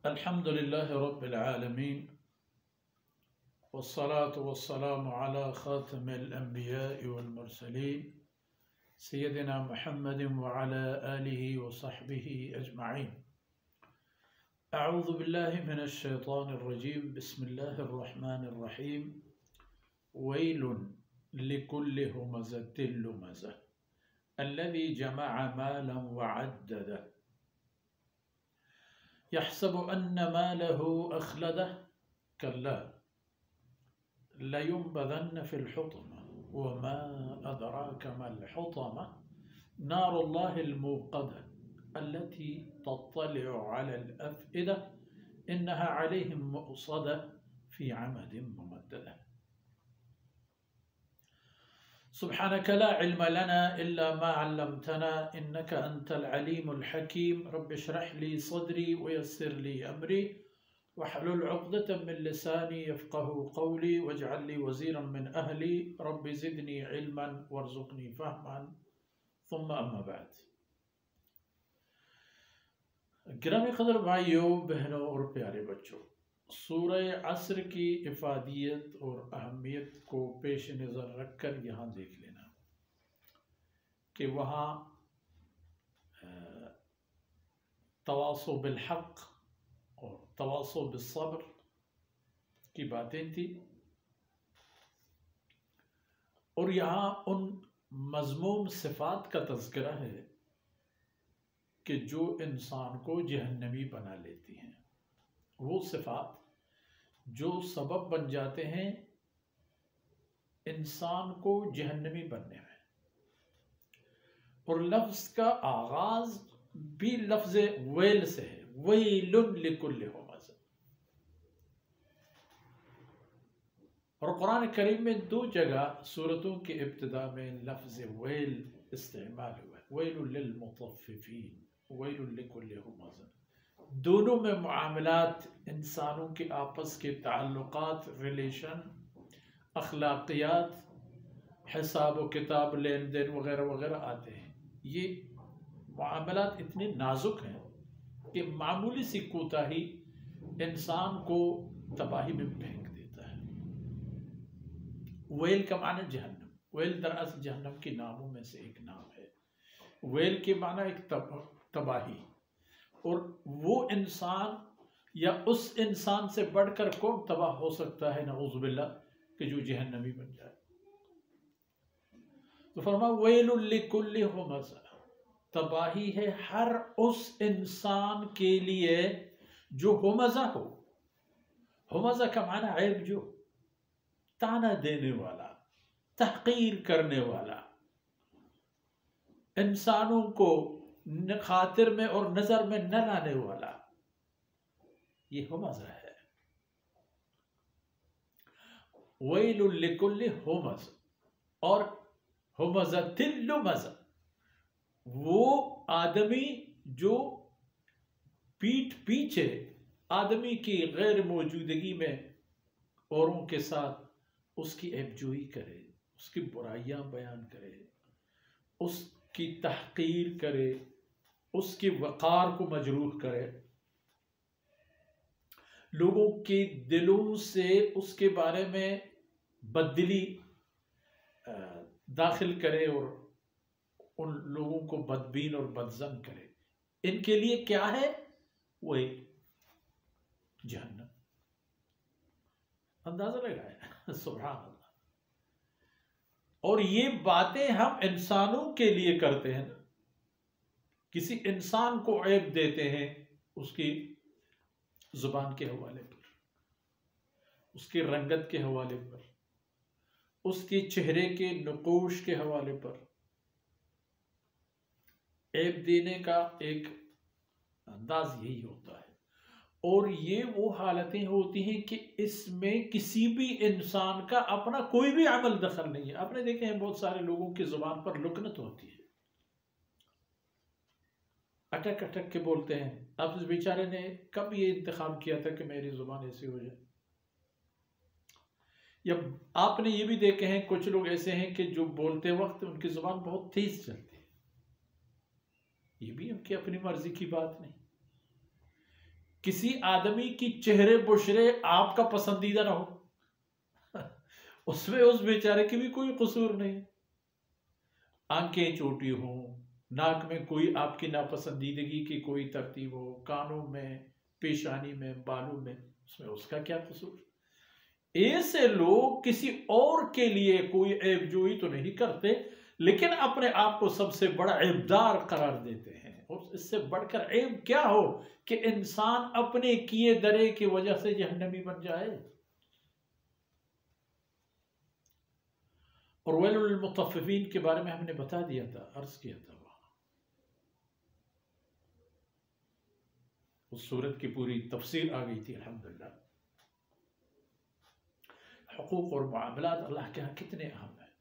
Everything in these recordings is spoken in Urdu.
الحمد لله رب العالمين والصلاة والسلام على خاتم الأنبياء والمرسلين سيدنا محمد وعلى آله وصحبه أجمعين. أعوذ بالله من الشيطان الرجيم. بسم الله الرحمن الرحيم. ويل لكل همزة لمزة الذي جمع مالا وعدده يحسب أن ماله أخلده كلا لينبذن في الحطمة وما أدراك ما الحطمة نار الله الموقدة التي تطلع على الأفئدة إنها عليهم مؤصدة في عمد ممددة. سبحانك لا علم لنا إلا ما علمتنا إنك أنت العليم الحكيم. رب اشرح لي صدري ويسر لي أمري واحلل عقدة من لساني يفقه قولي واجعل لي وزيرا من أهلي رب زدني علما وارزقني فهما ثم أما بعد. گرامی قدر بھائیوں، بہنوں اور پیارے بچوں، سورہ عصر کی افادیت اور اہمیت کو پیش نظر رکھ کر یہاں دیکھ لینا کہ وہاں تواصو بالحق اور تواصو بالصبر کی باتیں تھی، اور یہاں ان مذموم صفات کا تذکرہ ہے کہ جو انسان کو جہنمی بنا لیتی ہیں، وہ صفات جو سبب بن جاتے ہیں انسان کو جہنمی بننے میں. اور لفظ کا آغاز بھی لفظ ویل سے ہے، ویل لکل ہمزہ. اور قرآن کریم میں 2 جگہ سورتوں کے ابتدا میں لفظ ویل استعمال ہوا ہے، ویل للمطففین، ویل لکل ہمزہ. دونوں میں معاملات، انسانوں کے آپس کے تعلقات، ریلیشن، اخلاقیات، حساب و کتاب، لین دین وغیرہ وغیرہ آتے ہیں. یہ معاملات اتنے نازک ہیں کہ معمولی سی کوتاہی انسان کو تباہی میں پھینک دیتا ہے. ویل کا معنی جہنم. ویل دراصل جہنم کے ناموں میں سے ایک نام ہے. ویل کے معنی ایک تباہی، اور وہ انسان یا اس انسان سے بڑھ کر کون تباہ ہو سکتا ہے نعوذ باللہ کہ جو جہنمی بن جائے. تو فرما ویل لکل ہمزہ، تباہی ہے ہر اس انسان کے لیے جو ہمزہ ہو. ہمزہ کا معنی عیب جو، تانا دینے والا، تحقیر کرنے والا، انسانوں کو خاطر میں اور نظر میں نہ لانے والا، یہ ہمزہ ہے. ویل لکل ہمزہ. اور ہمزۃ لمزہ، وہ آدمی جو پیٹھ پیچھے آدمی کی غیر موجودگی میں اوروں کے ساتھ اس کی عیب جوئی کرے، اس کی برائیاں بیان کرے، اس کی تحقیر کرے، اس کے وقار کو مجروح کرے، لوگوں کے دلوں سے اس کے بارے میں بددلی داخل کرے اور ان لوگوں کو بدبین اور بدظن کرے. ان کے لیے کیا ہے؟ وہ جہنم. اندازہ لگایا؟ سبحان اللہ. اور یہ باتیں ہم انسانوں کے لیے کرتے ہیں. کسی انسان کو عیب دیتے ہیں اس کی زبان کے حوالے پر، اس کی رنگت کے حوالے پر، اس کی چہرے کے نقوش کے حوالے پر. عیب دینے کا ایک انداز یہی ہوتا ہے. اور یہ وہ حالتیں ہوتی ہیں کہ اس میں کسی بھی انسان کا اپنا کوئی بھی عمل دخل نہیں ہے. آپ نے دیکھے ہیں بہت سارے لوگوں کی زبان پر لکنت ہوتی ہے، اٹک اٹک کے بولتے ہیں. اب اس بیچارے نے کب یہ انتخاب کیا تھا کہ میری زبان ایسی ہو جائے؟ یا آپ نے یہ بھی دیکھے ہیں کچھ لوگ ایسے ہیں کہ جو بولتے وقت ان کی زبان بہت تیز چلتی ہے. یہ بھی ان کی اپنی مرضی کی بات نہیں. کسی آدمی کی چہرے بشرے آپ کا پسندیدہ نہ ہو، اس میں اس بیچارے کی بھی کوئی قصور نہیں. آنکھیں چھوٹی ہوں، ناک میں کوئی آپ کی ناپسندیدگی کی کوئی ترتیب ہو، کانوں میں، پیشانی میں، بالوں میں، اس میں اس کا کیا قصور؟ ایسے لوگ کسی اور کے لیے کوئی عیب جوئی تو نہیں کرتے، لیکن اپنے آپ کو سب سے بڑا عیبدار قرار دیتے ہیں. اور اس سے بڑھ کر عیب کیا ہو کہ انسان اپنے کیے درے کی وجہ سے جہنمی بن جائے. اور ویل للمطففین کے بارے میں ہم نے بتا دیا تھا، عرض کیا تھا. اس سورت کی پوری تفسیر آ گئی تھی الحمدللہ. حقوق اور معاملات اللہ کے ہاں کتنے اہم ہیں.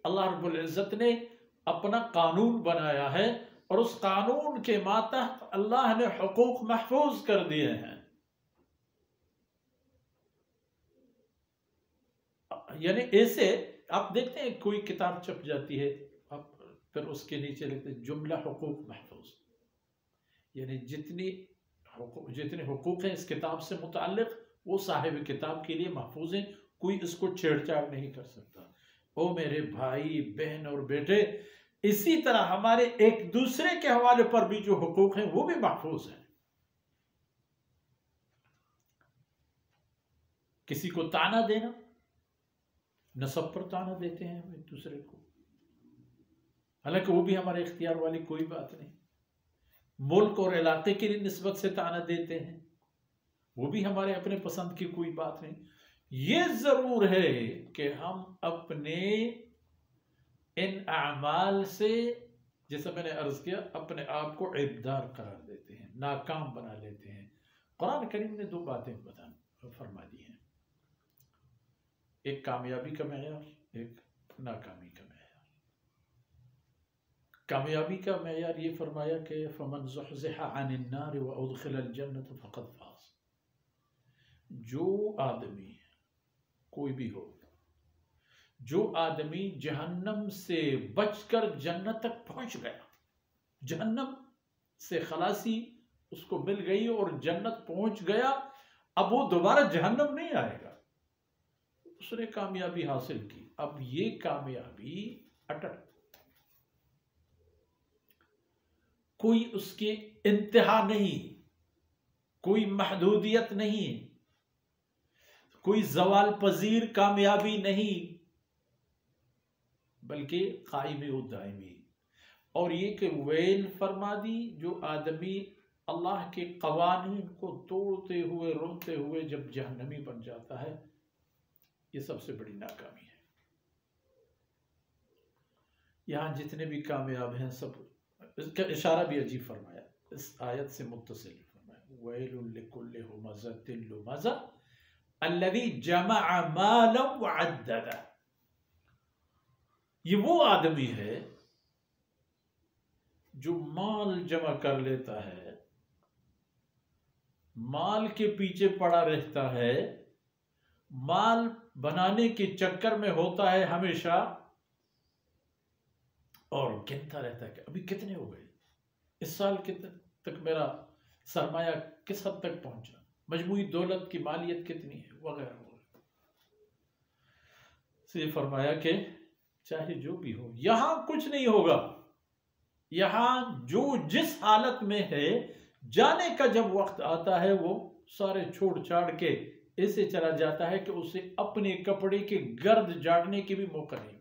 اللہ رب العزت نے اپنا قانون بنایا ہے اور اس قانون کے ماتحت اللہ نے حقوق محفوظ کر دیے ہیں. یعنی ایسے آپ دیکھتے ہیں کوئی کتاب چھپ جاتی ہے، آپ پھر اس کے نیچے لکھتے ہیں جملہ حقوق محفوظ، یعنی جتنے حقوق ہیں اس کتاب سے متعلق وہ صاحب کتاب کے لیے محفوظ ہیں، کوئی اس کو چھیڑ چھاڑ نہیں کر سکتا. او میرے بھائی بہن اور بیٹے، اسی طرح ہمارے ایک دوسرے کے حوالے پر بھی جو حقوق ہیں وہ بھی محفوظ ہیں. کسی کو طعنہ دینا، نسب پر طعنہ دیتے ہیں ہم ایک دوسرے کو، حالانکہ وہ بھی ہمارے اختیار والی کوئی بات نہیں. ملک اور علاقے کی نسبت سے طعنہ دیتے ہیں، وہ بھی ہمارے اپنے پسند کی کوئی بات نہیں. یہ ضرور ہے کہ ہم اپنے ان اعمال سے، جیسا میں نے عرض کیا، اپنے آپ کو عیبدار قرار دیتے ہیں، ناکام بنا لیتے ہیں. قرآن کریم نے دو باتیں فرما دی ہیں، ایک کامیابی کا معیار، ایک ناکامی کا معیار. کامیابی کا معیار یہ فرمایا کہ فمن زحزح عن النار وادخل الجنة فقد فاز. جو آدمی، کوئی بھی ہو، جو آدمی جہنم سے بچ کر جنت تک پہنچ گیا، جہنم سے خلاصی اس کو مل گئی اور جنت پہنچ گیا، اب وہ دوبارہ جہنم نہیں آئے گا، اس نے کامیابی حاصل کی. اب یہ کامیابی اٹل، کوئی اس کی انتہا نہیں، کوئی محدودیت نہیں، کوئی زوال پذیر کامیابی نہیں، بلکہ قائمی و دائمی. اور یہ کہ ویل فرما دی جو آدمی اللہ کے قوانین کو توڑتے ہوئے روتے ہوئے جب جہنمی بن جاتا ہے، یہ سب سے بڑی ناکامی ہے. یہاں جتنے بھی کامیاب ہیں سب، اس کا اشارہ بھی عجیب فرمایا، اس آیت سے متصل فرمایا ویل لکل ہمزۃ لمزہ الذی جمع مالا وعددہ. یہ وہ آدمی ہے جو مال جمع کر لیتا ہے، مال کے پیچھے پڑا رہتا ہے، مال بنانے کے چکر میں ہوتا ہے ہمیشہ، اور گنتا رہتا ہے کہ ابھی کتنے ہو گئے، اس سال کتنے تک میرا سرمایہ کس حد تک پہنچا، مجموعی دولت کی مالیت کتنی ہے، وغیرہ وغیرہ. سے یہ فرمایا کہ چاہے جو بھی ہو، یہاں کچھ نہیں ہوگا. یہاں جو جس حالت میں ہے، جانے کا جب وقت آتا ہے وہ سارے چھوڑ چھاڑ کے ایسے چلا جاتا ہے کہ اسے اپنے کپڑے کے گرد جاڑنے کے بھی موقع نہیں.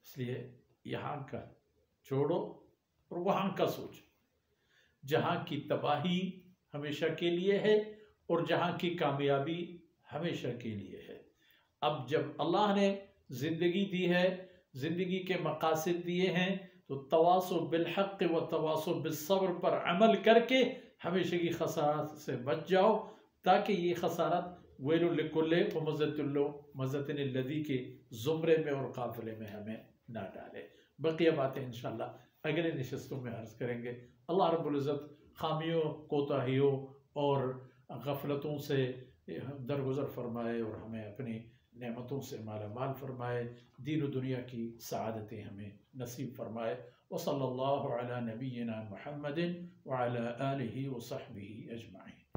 اس لیے یہاں کا چھوڑو اور وہاں کا سوچ. جہاں کی تباہی ہمیشہ کے لیے ہے اور جہاں کی کامیابی ہمیشہ کے لیے ہے. اب جب اللہ نے زندگی دی ہے، زندگی کے مقاصد دیے ہیں، تو تواصو بالحق و تواصو بالصبر پر عمل کر کے ہمیشہ کی خسارات سے بچ جاؤ، تاکہ یہ خسارات ویل لکل ہمزۃ الذی کے زمرے میں اور قافلے میں ہمیں نہ ڈالے. بقیہ باتیں انشاءاللہ اگلے نشستوں میں عرض کریں گے. اللہ رب العزت خامیوں، کوتاہیوں اور غفلتوں سے درگزر فرمائے اور ہمیں اپنی نعمتوں سے مالا مال فرمائے، دین و دنیا کی سعادتیں ہمیں نصیب فرمائے. وصلى الله على نبينا محمد وعلى آله وصحبه أجمعين.